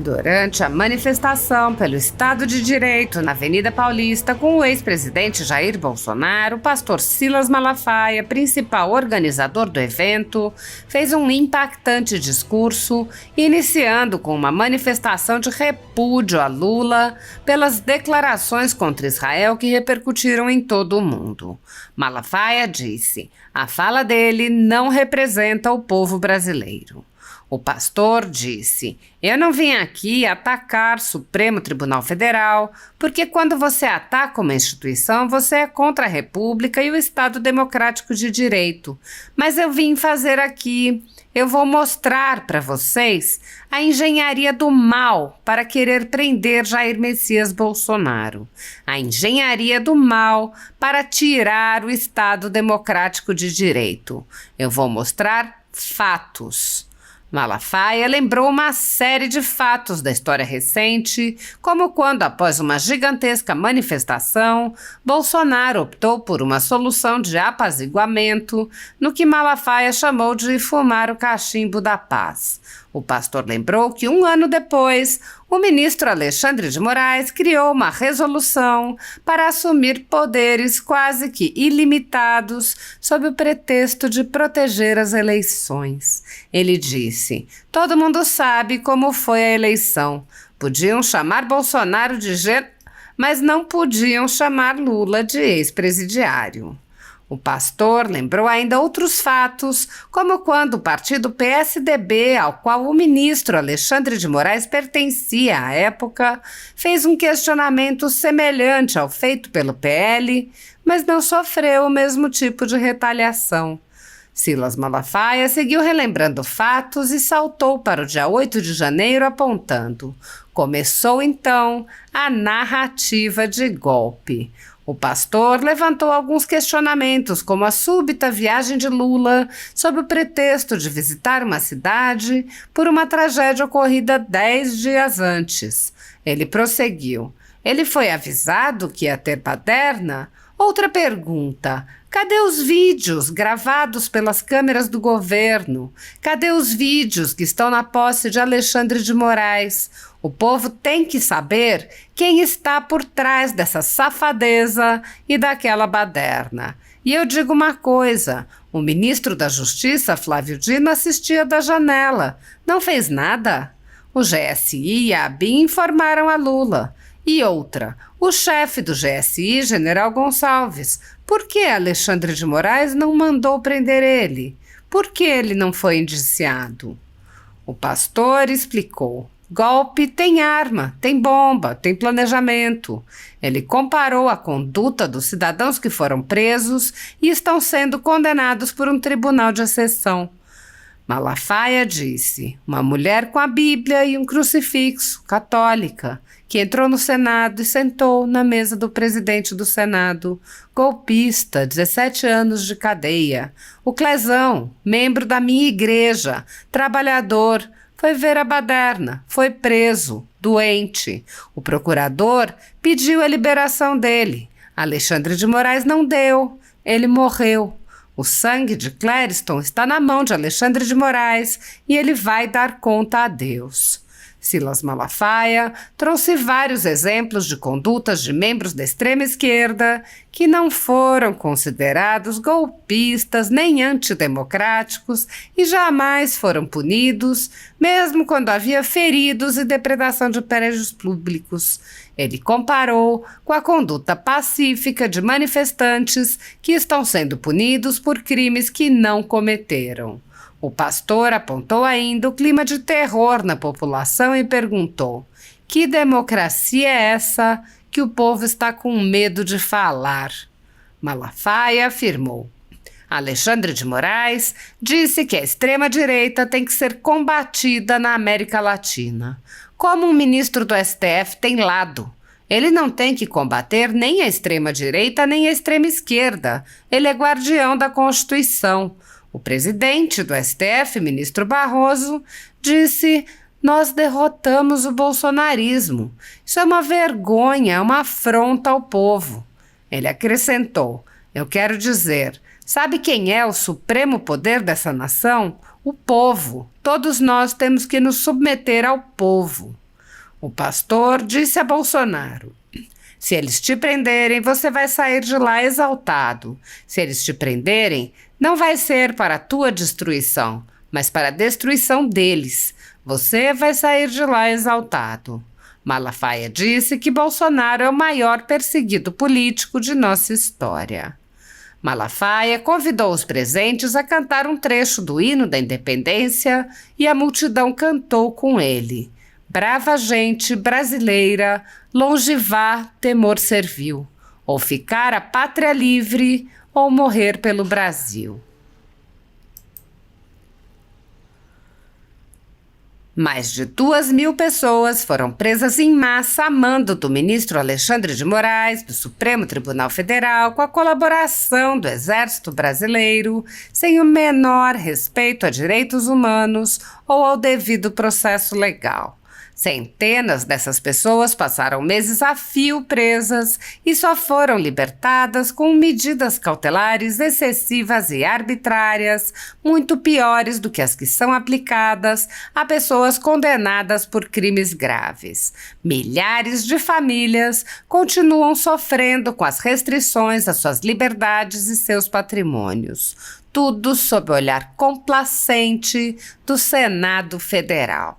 Durante a manifestação pelo Estado de Direito na Avenida Paulista com o ex-presidente Jair Bolsonaro, o pastor Silas Malafaia, principal organizador do evento, fez um impactante discurso, iniciando com uma manifestação de repúdio a Lula pelas declarações contra Israel que repercutiram em todo o mundo. Malafaia disse: a fala dele não representa o povo brasileiro. O pastor disse: eu não vim aqui atacar Supremo Tribunal Federal, porque quando você ataca uma instituição, você é contra a República e o Estado Democrático de Direito. Mas eu vim fazer aqui, eu vou mostrar para vocês a engenharia do mal para querer prender Jair Messias Bolsonaro. A engenharia do mal para tirar o Estado Democrático de Direito. Eu vou mostrar fatos. Malafaia lembrou uma série de fatos da história recente, como quando, após uma gigantesca manifestação, Bolsonaro optou por uma solução de apaziguamento, no que Malafaia chamou de fumar o cachimbo da paz. O pastor lembrou que 1 ano depois, o ministro Alexandre de Moraes criou uma resolução para assumir poderes quase que ilimitados sob o pretexto de proteger as eleições. Ele disse: todo mundo sabe como foi a eleição. Podiam chamar Bolsonaro de mas não podiam chamar Lula de ex-presidiário. O pastor lembrou ainda outros fatos, como quando o partido PSDB, ao qual o ministro Alexandre de Moraes pertencia à época, fez um questionamento semelhante ao feito pelo PL, mas não sofreu o mesmo tipo de retaliação. Silas Malafaia seguiu relembrando fatos e saltou para o dia 8 de janeiro apontando: começou então a narrativa de golpe. O pastor levantou alguns questionamentos, como a súbita viagem de Lula sob o pretexto de visitar uma cidade por uma tragédia ocorrida 10 dias antes. Ele prosseguiu: ele foi avisado que ia ter baderna? Outra pergunta: cadê os vídeos gravados pelas câmeras do governo? Cadê os vídeos que estão na posse de Alexandre de Moraes? O povo tem que saber quem está por trás dessa safadeza e daquela baderna. E eu digo uma coisa: o ministro da Justiça, Flávio Dino, assistia da janela. Não fez nada. O GSI e a ABIN informaram a Lula. E outra: o chefe do GSI, General Gonçalves. Por que Alexandre de Moraes não mandou prender ele? Por que ele não foi indiciado? O pastor explicou: golpe tem arma, tem bomba, tem planejamento. Ele comparou a conduta dos cidadãos que foram presos e estão sendo condenados por um tribunal de exceção. Malafaia disse: uma mulher com a Bíblia e um crucifixo, católica, que entrou no Senado e sentou na mesa do presidente do Senado, golpista, 17 anos de cadeia. O Clezão, membro da minha igreja, trabalhador, foi ver a baderna, foi preso, doente. O procurador pediu a liberação dele. Alexandre de Moraes não deu, ele morreu. O sangue de Clériston está na mão de Alexandre de Moraes e ele vai dar conta a Deus. Silas Malafaia trouxe vários exemplos de condutas de membros da extrema esquerda que não foram considerados golpistas nem antidemocráticos e jamais foram punidos, mesmo quando havia feridos e depredação de prédios públicos. Ele comparou com a conduta pacífica de manifestantes que estão sendo punidos por crimes que não cometeram. O pastor apontou ainda o clima de terror na população e perguntou: que democracia é essa que o povo está com medo de falar? Malafaia afirmou: Alexandre de Moraes disse que a extrema-direita tem que ser combatida na América Latina. Como um ministro do STF tem lado. Ele não tem que combater nem a extrema-direita nem a extrema-esquerda. Ele é guardião da Constituição. O presidente do STF, ministro Barroso, disse: nós derrotamos o bolsonarismo. Isso é uma vergonha, uma afronta ao povo. Ele acrescentou: eu quero dizer, sabe quem é o supremo poder dessa nação? O povo. Todos nós temos que nos submeter ao povo. O pastor disse a Bolsonaro: se eles te prenderem, você vai sair de lá exaltado. Se eles te prenderem, não vai ser para a tua destruição, mas para a destruição deles. Você vai sair de lá exaltado. Malafaia disse que Bolsonaro é o maior perseguido político de nossa história. Malafaia convidou os presentes a cantar um trecho do hino da independência e a multidão cantou com ele. Brava gente brasileira, longe vá, temor servil, ou ficar a pátria livre, ou morrer pelo Brasil. Mais de 2.000 pessoas foram presas em massa a mando do ministro Alexandre de Moraes, do Supremo Tribunal Federal, com a colaboração do Exército Brasileiro, sem o menor respeito a direitos humanos ou ao devido processo legal. Centenas dessas pessoas passaram meses a fio presas e só foram libertadas com medidas cautelares excessivas e arbitrárias, muito piores do que as que são aplicadas a pessoas condenadas por crimes graves. Milhares de famílias continuam sofrendo com as restrições às suas liberdades e seus patrimônios. Tudo sob o olhar complacente do Senado Federal.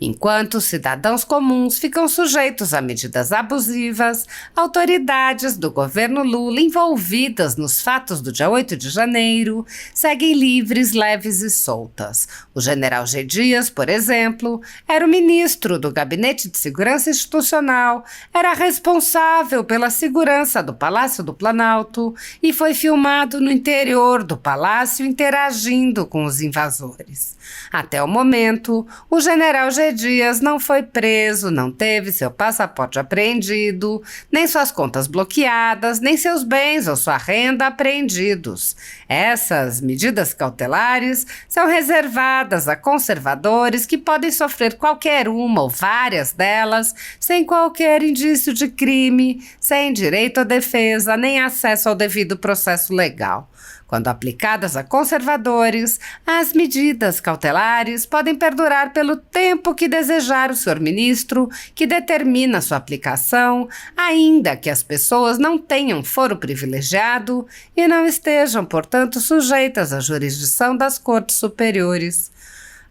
Enquanto cidadãos comuns ficam sujeitos a medidas abusivas, autoridades do governo Lula envolvidas nos fatos do dia 8 de janeiro seguem livres, leves e soltas. O general G. Dias, por exemplo, era o ministro do Gabinete de Segurança Institucional, era responsável pela segurança do Palácio do Planalto e foi filmado no interior do palácio interagindo com os invasores. Até o momento, o general G. Dias não foi preso, não teve seu passaporte apreendido, nem suas contas bloqueadas, nem seus bens ou sua renda apreendidos. Essas medidas cautelares são reservadas a conservadores que podem sofrer qualquer uma ou várias delas sem qualquer indício de crime, sem direito à defesa nem acesso ao devido processo legal. Quando aplicadas a conservadores, as medidas cautelares podem perdurar pelo tempo que desejar o senhor ministro, que determina sua aplicação, ainda que as pessoas não tenham foro privilegiado e não estejam, portanto, sujeitas à jurisdição das cortes superiores.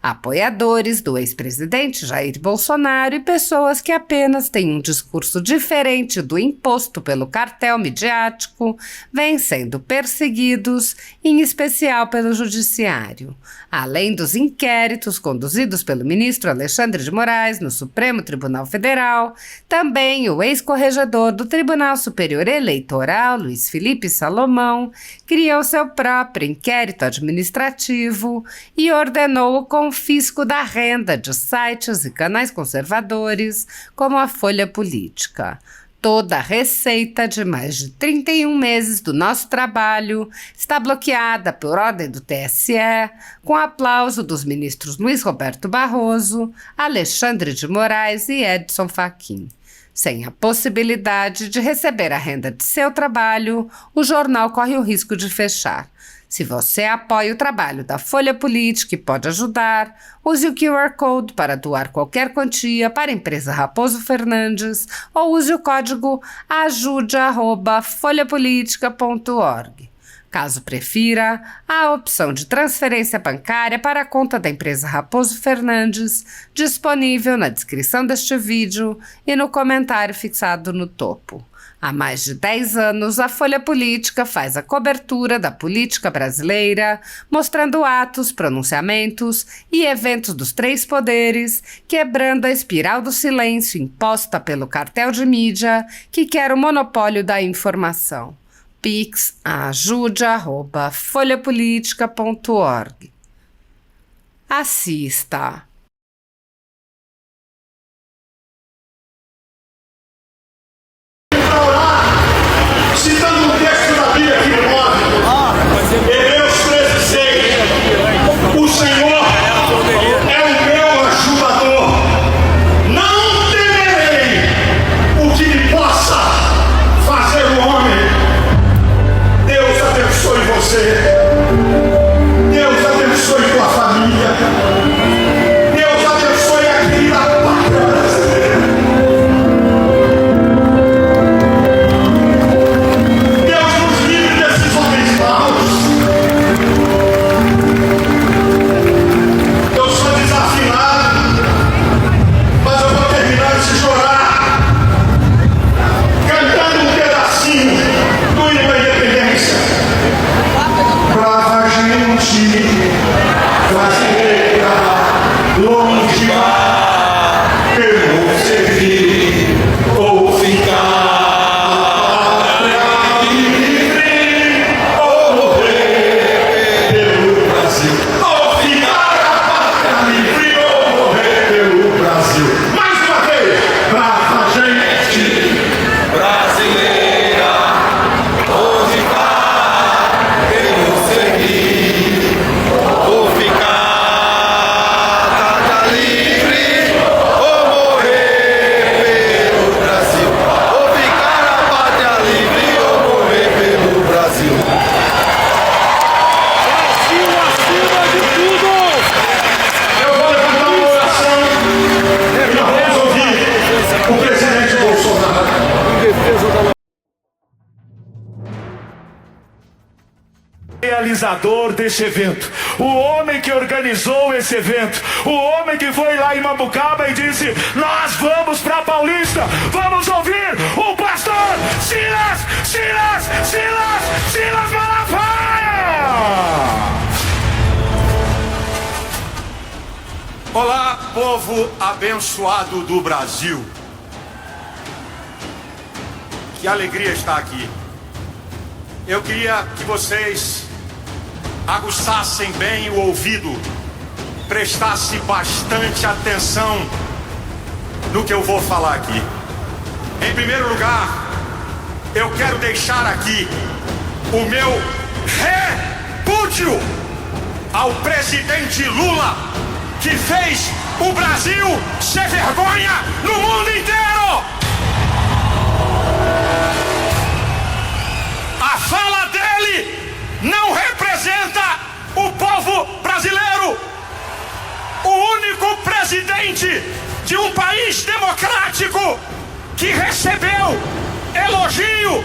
Apoiadores do ex-presidente Jair Bolsonaro e pessoas que apenas têm um discurso diferente do imposto pelo cartel midiático vêm sendo perseguidos, em especial pelo judiciário. Além dos inquéritos conduzidos pelo ministro Alexandre de Moraes no Supremo Tribunal Federal, também o ex-corregedor do Tribunal Superior Eleitoral, Luiz Felipe Salomão, criou seu próprio inquérito administrativo e ordenou o confisco da renda de sites e canais conservadores, como a Folha Política. Toda a receita de mais de 31 meses do nosso trabalho está bloqueada por ordem do TSE, com aplauso dos ministros Luiz Roberto Barroso, Alexandre de Moraes e Edson Fachin. Sem a possibilidade de receber a renda de seu trabalho, o jornal corre o risco de fechar. Se você apoia o trabalho da Folha Política e pode ajudar, use o QR Code para doar qualquer quantia para a empresa Raposo Fernandes ou use o código ajude@folhapolitica.org. Caso prefira, há a opção de transferência bancária para a conta da empresa Raposo Fernandes, disponível na descrição deste vídeo e no comentário fixado no topo. Há mais de 10 anos, a Folha Política faz a cobertura da política brasileira, mostrando atos, pronunciamentos e eventos dos três poderes, quebrando a espiral do silêncio imposta pelo cartel de mídia que quer o monopólio da informação. Pix ajude@folhapolitica.org. Assista. Citando um texto da Bíblia que move, Hebreus 13:6, o Senhor é o meu ajudador, não temerei o que me possa fazer o homem. Deus abençoe você, Deus abençoe tua família, organizador desse evento, o homem que organizou esse evento, o homem que foi lá em Mambucaba e disse: nós vamos para Paulista, vamos ouvir o pastor Silas Malafaia! Olá, povo abençoado do Brasil. Que alegria estar aqui. Eu queria que vocês aguçassem bem o ouvido, prestassem bastante atenção no que eu vou falar aqui. Em primeiro lugar, eu quero deixar aqui o meu repúdio ao presidente Lula, que fez o Brasil ser vergonha no mundo inteiro. A fala dele não representa o povo brasileiro. O único presidente de um país democrático que recebeu elogio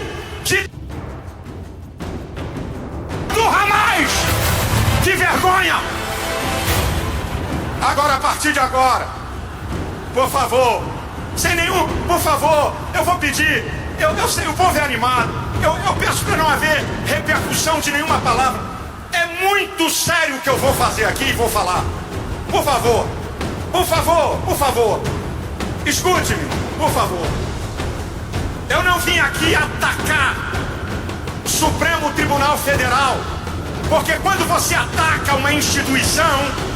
do Hamas. Que vergonha! Agora, a partir de agora, por favor, por favor, eu vou pedir, eu sei, o povo é animado, eu peço para não haver repercussão de nenhuma palavra. É muito sério o que eu vou fazer aqui e vou falar. Por favor, escute-me, por favor. Eu não vim aqui atacar o Supremo Tribunal Federal, porque quando você ataca uma instituição,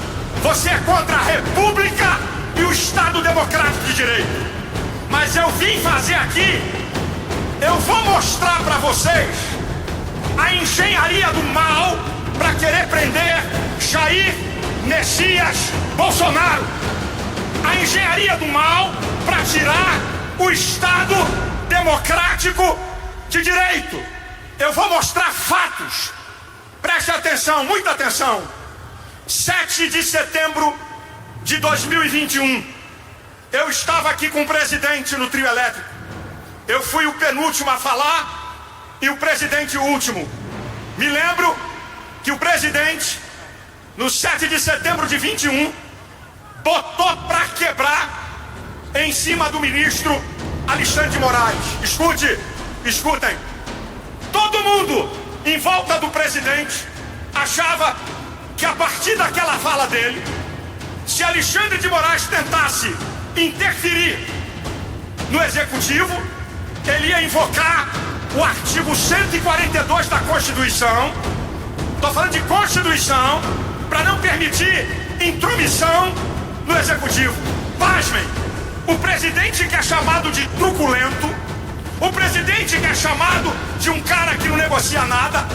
você é contra a República e o Estado Democrático de Direito. Mas eu vim fazer aqui, eu vou mostrar para vocês a engenharia do mal para querer prender Jair Messias Bolsonaro. A engenharia do mal para tirar o Estado Democrático de Direito. Eu vou mostrar fatos. Preste atenção, muita atenção. 7 de setembro de 2021, eu estava aqui com o presidente no trio elétrico. Eu fui o penúltimo a falar e o presidente o último. Me lembro que o presidente, no 7 de setembro de 21, botou para quebrar em cima do ministro Alexandre de Moraes. Escutem. Todo mundo em volta do presidente achava que a partir daquela fala dele, se Alexandre de Moraes tentasse interferir no executivo, ele ia invocar o artigo 142 da Constituição. Estou falando de Constituição, para não permitir intromissão no executivo. Pasmem, o presidente que é chamado de truculento, o presidente que é chamado de um cara que não negocia nada,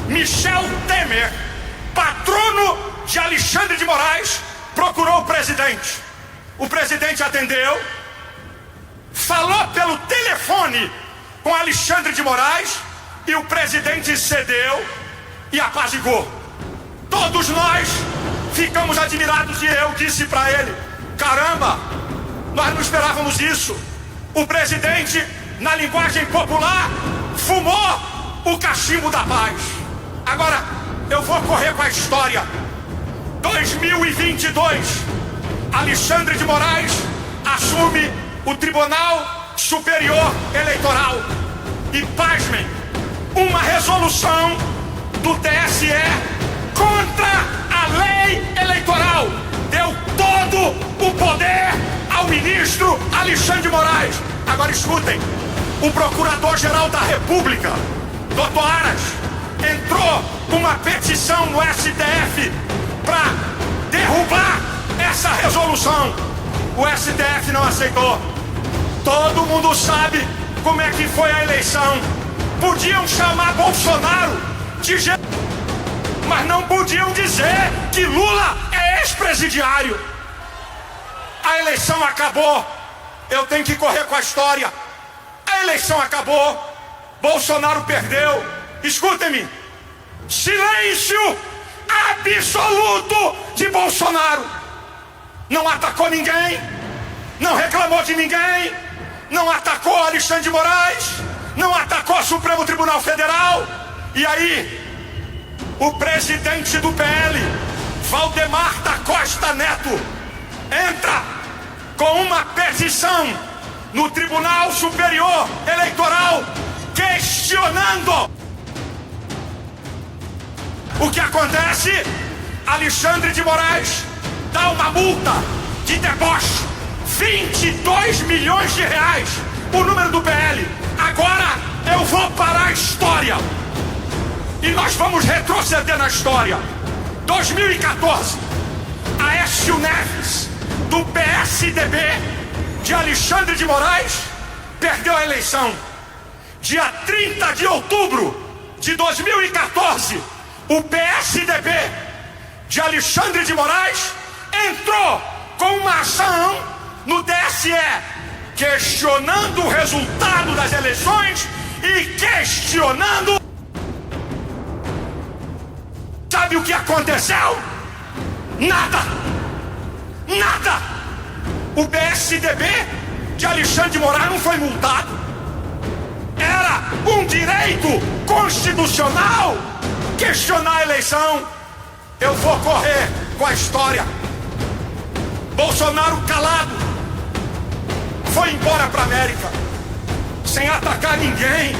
Michel Temer, patrono de Alexandre de Moraes, procurou o presidente. O presidente atendeu, falou pelo telefone com Alexandre de Moraes e o presidente cedeu e apaziguou. Todos nós ficamos admirados e eu disse para ele: caramba, nós não esperávamos isso. O presidente, na linguagem popular, fumou o cachimbo da paz. Agora, eu vou correr com a história. 2022, Alexandre de Moraes assume o Tribunal Superior Eleitoral. E pasmem, uma resolução do TSE contra a lei eleitoral deu todo o poder ao ministro Alexandre de Moraes. Agora escutem, o Procurador-Geral da República, Dr. Aras, entrou com uma petição no STF para derrubar essa resolução. O STF não aceitou. Todo mundo sabe como é que foi a eleição. Podiam chamar Bolsonaro de mas não podiam dizer que Lula é ex-presidiário. A eleição acabou. Eu tenho que correr com a história. A eleição acabou. Bolsonaro perdeu. Escutem-me. Silêncio absoluto de Bolsonaro. Não atacou ninguém, não reclamou de ninguém, não atacou Alexandre de Moraes, não atacou o Supremo Tribunal Federal. E aí, o presidente do PL, Valdemar da Costa Neto, entra com uma petição no Tribunal Superior Eleitoral questionando. O que acontece? Alexandre de Moraes dá uma multa de deboche, 22 milhões de reais, o número do PL. Agora eu vou parar a história e nós vamos retroceder na história. 2014, Aécio Neves, do PSDB de Alexandre de Moraes, perdeu a eleição. Dia 30 de outubro de 2014, o PSDB de Alexandre de Moraes entrou com uma ação no TSE, questionando o resultado das eleições e questionando. Sabe o que aconteceu? Nada! Nada! O PSDB de Alexandre de Moraes não foi multado. Era um direito constitucional questionar a eleição. Eu vou correr com a história. Bolsonaro calado foi embora para a América, sem atacar ninguém,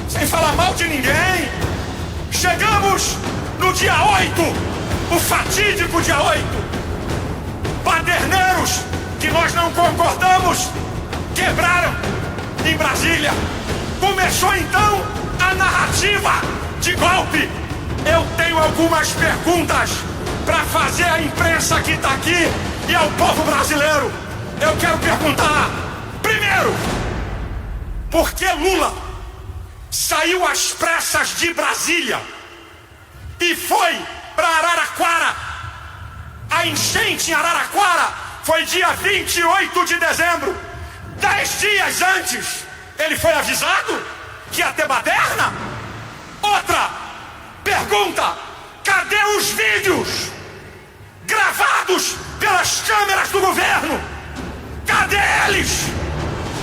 sem falar mal de ninguém. Chegamos no dia 8, o fatídico dia 8. Baderneiros que nós não concordamos quebraram em Brasília. Começou então a narrativa de golpe. Eu tenho algumas perguntas para fazer à imprensa que está aqui e ao povo brasileiro. Eu quero perguntar, primeiro, por que Lula saiu às pressas de Brasília e foi para Araraquara? A enchente em Araraquara foi dia 28 de dezembro. 10 dias antes, ele foi avisado que ia ter baderna? Outra pergunta, cadê os vídeos gravados pelas câmeras do governo? Cadê eles?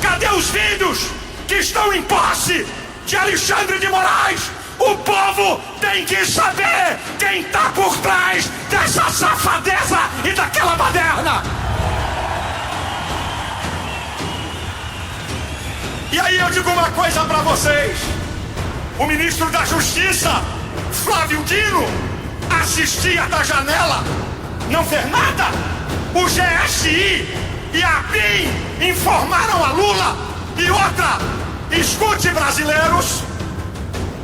Cadê os vídeos que estão em posse de Alexandre de Moraes? O povo tem que saber quem está por trás dessa safadeza e daquela baderna. E aí eu digo uma coisa para vocês. O ministro da Justiça, Flávio Dino, assistia da janela, não fez nada. O GSI e a BIM informaram a Lula. E outra, escute, brasileiros,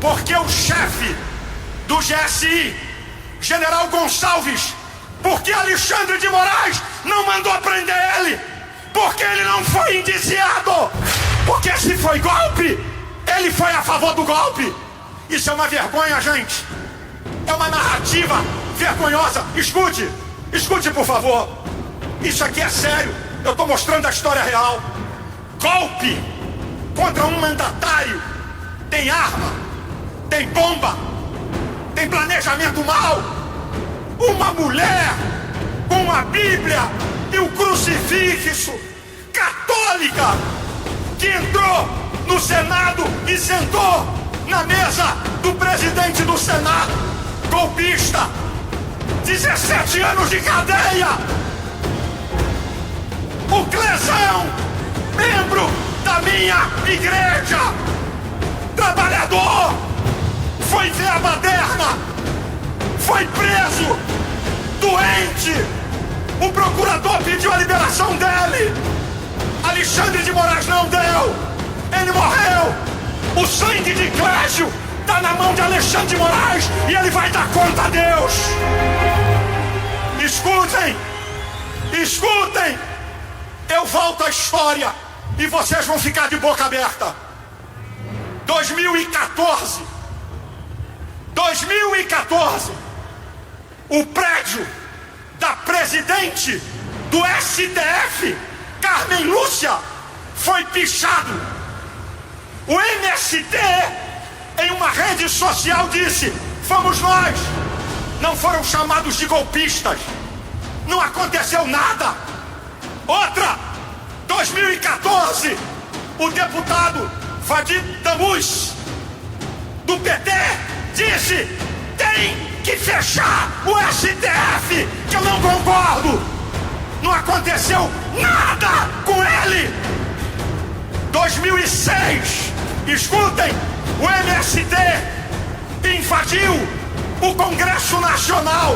porque o chefe do GSI, General Gonçalves, porque Alexandre de Moraes não mandou prender ele? Porque ele não foi indiciado? Porque se foi golpe, ele foi a favor do golpe. Isso é uma vergonha, gente. É uma narrativa vergonhosa. Escute, escute por favor. Isso aqui é sério. Eu estou mostrando a história real. Golpe contra um mandatário tem arma, tem bomba, tem planejamento mau. Uma mulher com a Bíblia e o crucifixo, católica, que entrou no Senado e sentou na mesa do presidente do Senado, golpista, 17 anos de cadeia. O Clesão, membro da minha igreja, trabalhador, foi ver a baderna, foi preso, doente. O procurador pediu a liberação dele. Alexandre de Moraes não deu. Ele morreu. O sangue de Clésio está na mão de Alexandre de Moraes e ele vai dar conta a Deus. Escutem, escutem. Eu volto à história e vocês vão ficar de boca aberta. 2014, o prédio da presidente do STF, Carmen Lúcia, foi pichado. O MST, em uma rede social, disse: fomos nós, não foram chamados de golpistas, não aconteceu nada. Outra, 2014, o deputado Vadir Damus, do PT, disse: tem que fechar o STF, que eu não concordo. Não aconteceu nada com ele. 2006, escutem, o MST invadiu o Congresso Nacional.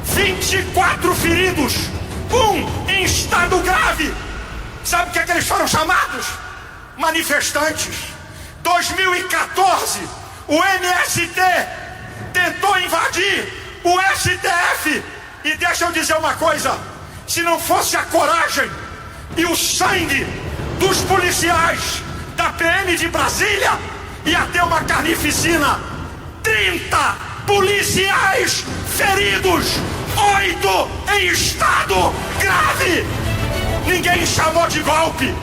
24 feridos, um em estado grave. Sabe o que é que eles foram chamados? Manifestantes. 2014, o MST tentou invadir o STF. E deixa eu dizer uma coisa, se não fosse a coragem e o sangue dos policiais da PM de Brasília, ia ter uma carnificina. 30 policiais feridos, 8 em estado grave. Ninguém chamou de golpe,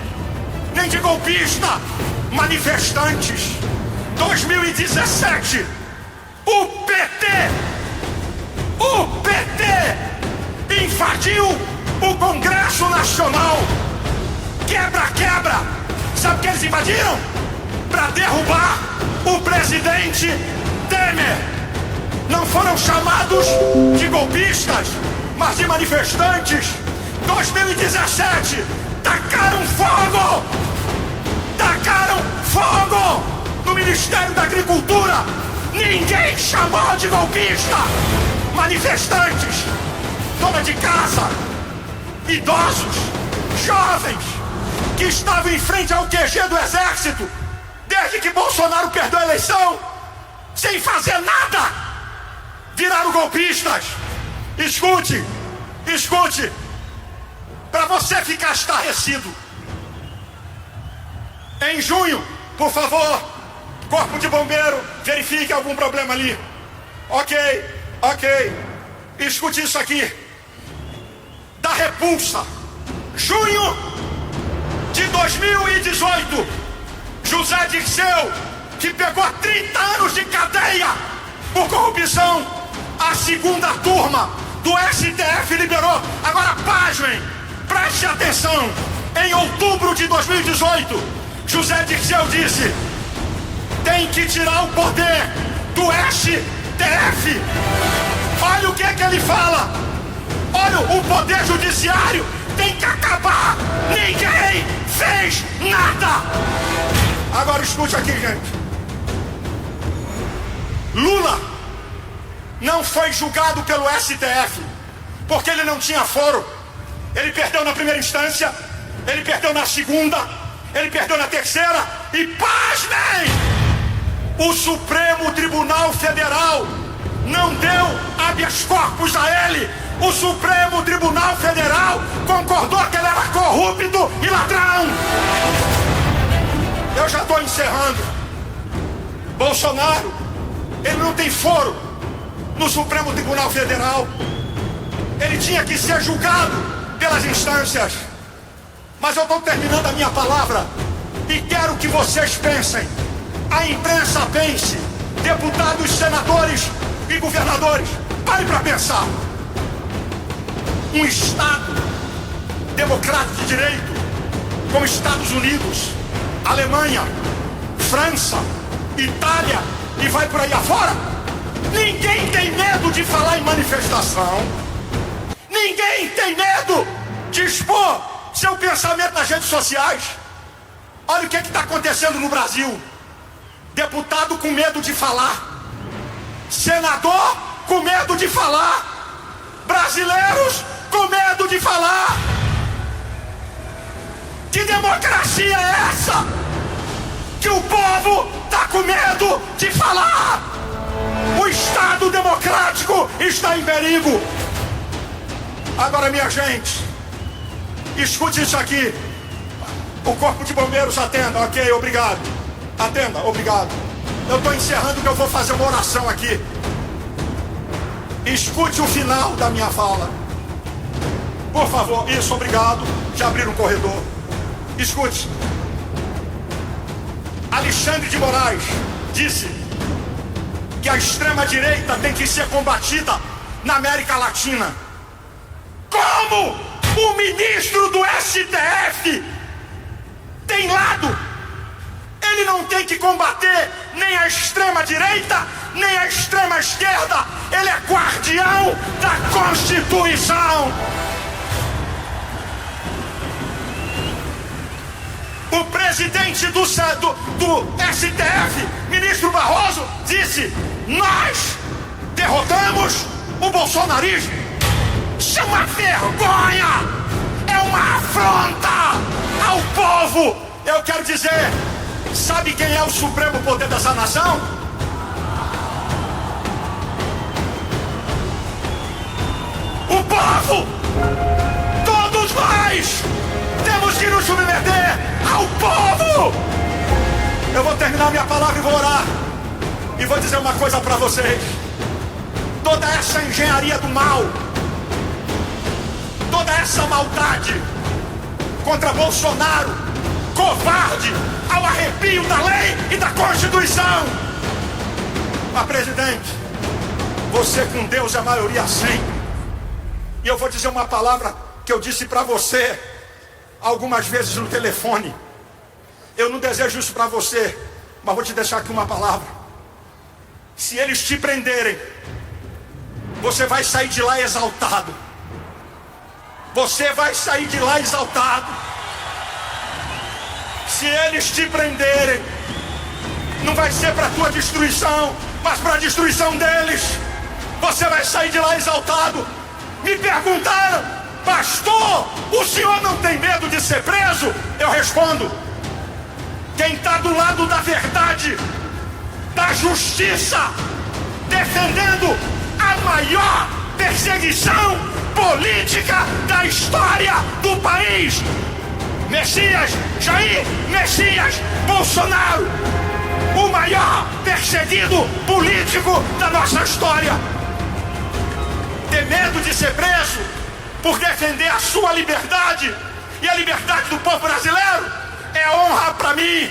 nem de golpista. Manifestantes. 2017, o PT invadiu o Congresso Nacional. Quebra-quebra. Sabe o que eles invadiram? Para derrubar o presidente Temer. Não foram chamados de golpistas, mas de manifestantes. 2017, tacaram fogo no Ministério da Agricultura. Ninguém chamou de golpista. Manifestantes, dona de casa, idosos, jovens, que estavam em frente ao QG do Exército, desde que Bolsonaro perdeu a eleição, sem fazer nada, viraram golpistas. Escute, para você ficar estarrecido. Em junho, por favor, Corpo de Bombeiro, verifique algum problema ali. Ok. Escute isso aqui. Da Repulsa, junho de 2018, José Dirceu, que pegou 30 anos de cadeia por corrupção, a segunda turma do STF liberou. Agora pasmem, preste atenção. Em outubro de 2018, José Dirceu disse: tem que tirar o poder do STF. Olha o que é que ele fala. Olha, o poder judiciário tem que acabar. Ninguém fez nada. Agora escute aqui, gente. Lula não foi julgado pelo STF porque ele não tinha foro. Ele perdeu na primeira instância, ele perdeu na segunda, ele perdeu na terceira e, pasmem, o Supremo Tribunal Federal não deu habeas corpus a ele. O Supremo Tribunal Federal concordou que ele era corrupto e ladrão. Eu já estou encerrando. Bolsonaro, ele não tem foro no Supremo Tribunal Federal. Ele tinha que ser julgado pelas instâncias. Mas eu estou terminando a minha palavra e quero que vocês pensem, a imprensa pense, deputados, senadores e governadores, pare para pensar. Um Estado democrático de direito, como Estados Unidos, Alemanha, França, Itália e vai por aí afora, ninguém tem medo de falar em manifestação, ninguém tem medo de expor seu pensamento nas redes sociais. Olha o que está acontecendo no Brasil. Deputado com medo de falar, senador com medo de falar, brasileiros com medo de falar. Que democracia é essa? Que o povo está com medo de falar. O Estado democrático está em perigo. Agora, minha gente, escute isso aqui. O Corpo de Bombeiros atenda, ok, obrigado. Atenda, obrigado. Eu estou encerrando que eu vou fazer uma oração aqui. Escute o final da minha fala. Por favor, isso, obrigado. Já abriram um corredor. Escute. Alexandre de Moraes disse que a extrema-direita tem que ser combatida na América Latina. Como o ministro do STF tem lado? Ele não tem que combater nem a extrema-direita, nem a extrema esquerda. Ele é guardião da Constituição. O presidente do STF, ministro Barroso, disse: nós derrotamos o bolsonarismo. Isso é uma vergonha, é uma afronta ao povo. Eu quero dizer, sabe quem é o supremo poder dessa nação? O povo! Todos nós temos que nos submeter ao povo! Eu vou terminar minha palavra e vou orar. E vou dizer uma coisa para vocês. Toda essa engenharia do mal, toda essa maldade contra Bolsonaro, covarde, ao arrepio da lei e da Constituição. Mas, presidente, você com Deus é a maioria sempre. E eu vou dizer uma palavra que eu disse para você algumas vezes no telefone. Eu não desejo isso para você, mas vou te deixar aqui uma palavra. Se eles te prenderem, você vai sair de lá exaltado. Você vai sair de lá exaltado. Se eles te prenderem, não vai ser para tua destruição, mas para a destruição deles. Você vai sair de lá exaltado. Me perguntaram: pastor, o senhor não tem medo de ser preso? Eu respondo: quem está do lado da verdade, da justiça, defendendo a maior perseguição política da história do país, Messias, Jair Messias Bolsonaro, o maior perseguido político da nossa história, ter medo de ser preso por defender a sua liberdade e a liberdade do povo brasileiro é honra para mim.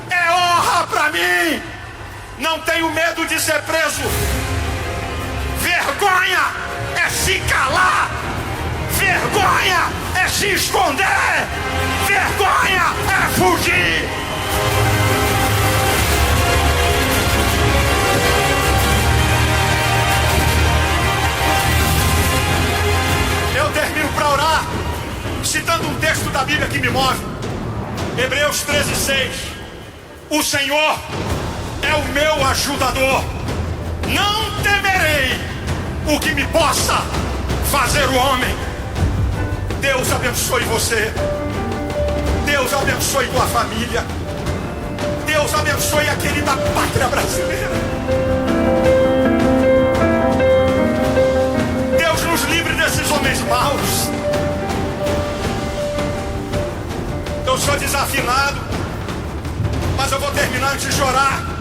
É honra para mim. Não tenho medo de ser preso. Vergonha é se calar. Vergonha é se esconder. Vergonha é fugir. Eu termino para orar citando um texto da Bíblia que me move. Hebreus 13:6. O Senhor é o meu ajudador. Não temerei o que me possa fazer o homem. Deus abençoe você. Deus abençoe tua família. Deus abençoe a querida pátria brasileira. Deus nos livre desses homens maus. Eu sou desafinado, mas eu vou terminar antes de orar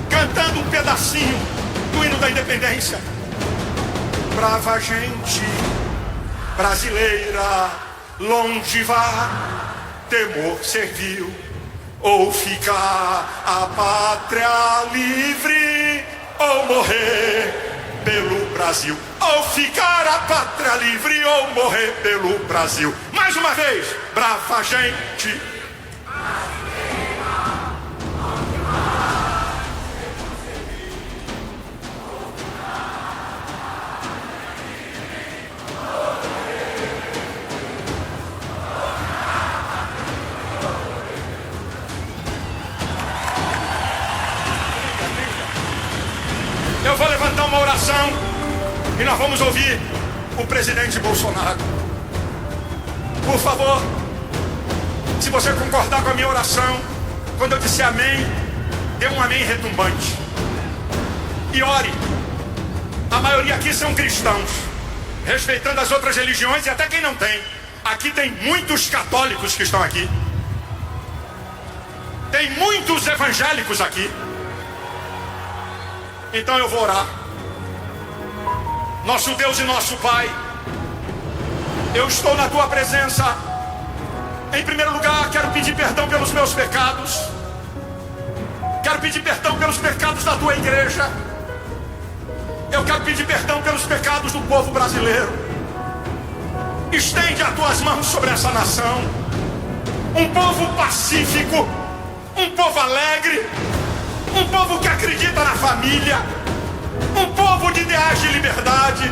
cantando um pedacinho do hino da independência. Brava gente brasileira, longe vá, temor servil, ou ficar a pátria livre, ou morrer pelo Brasil. Ou ficar a pátria livre, ou morrer pelo Brasil. Mais uma vez, brava gente. Eu vou levantar uma oração e nós vamos ouvir o presidente Bolsonaro. Por favor, se você concordar com a minha oração, quando eu disser amém, dê um amém retumbante. E ore. A maioria aqui são cristãos, respeitando as outras religiões e até quem não tem. Aqui tem muitos católicos que estão aqui. Tem muitos evangélicos aqui. Então eu vou orar. Nosso Deus e nosso Pai, eu estou na tua presença. Em primeiro lugar, quero pedir perdão pelos meus pecados. Quero pedir perdão pelos pecados da tua igreja. Eu quero pedir perdão pelos pecados do povo brasileiro. Estende as tuas mãos sobre essa nação. Um povo pacífico, um povo alegre, um povo que acredita na família, um povo de ideais de liberdade.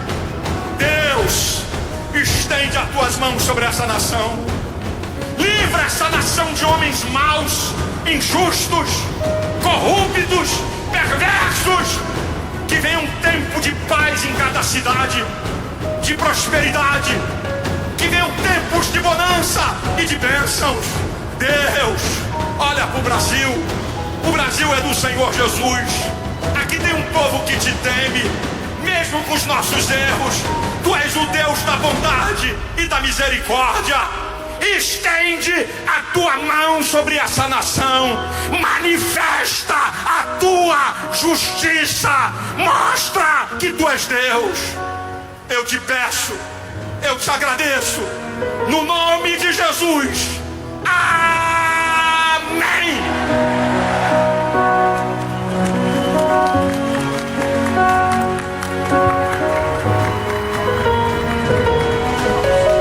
Deus, estende as tuas mãos sobre essa nação. Livra essa nação de homens maus, injustos, corruptos, perversos. Que venha um tempo de paz em cada cidade, de prosperidade. Que venham tempos de bonança e de bênçãos. Deus, olha para o Brasil. O Brasil é do Senhor Jesus. Aqui tem um povo que te teme, mesmo com os nossos erros. Tu és o Deus da bondade e da misericórdia. Estende a tua mão sobre essa nação. Manifesta a tua justiça. Mostra que tu és Deus. Eu te peço, eu te agradeço, no nome de Jesus. Amém.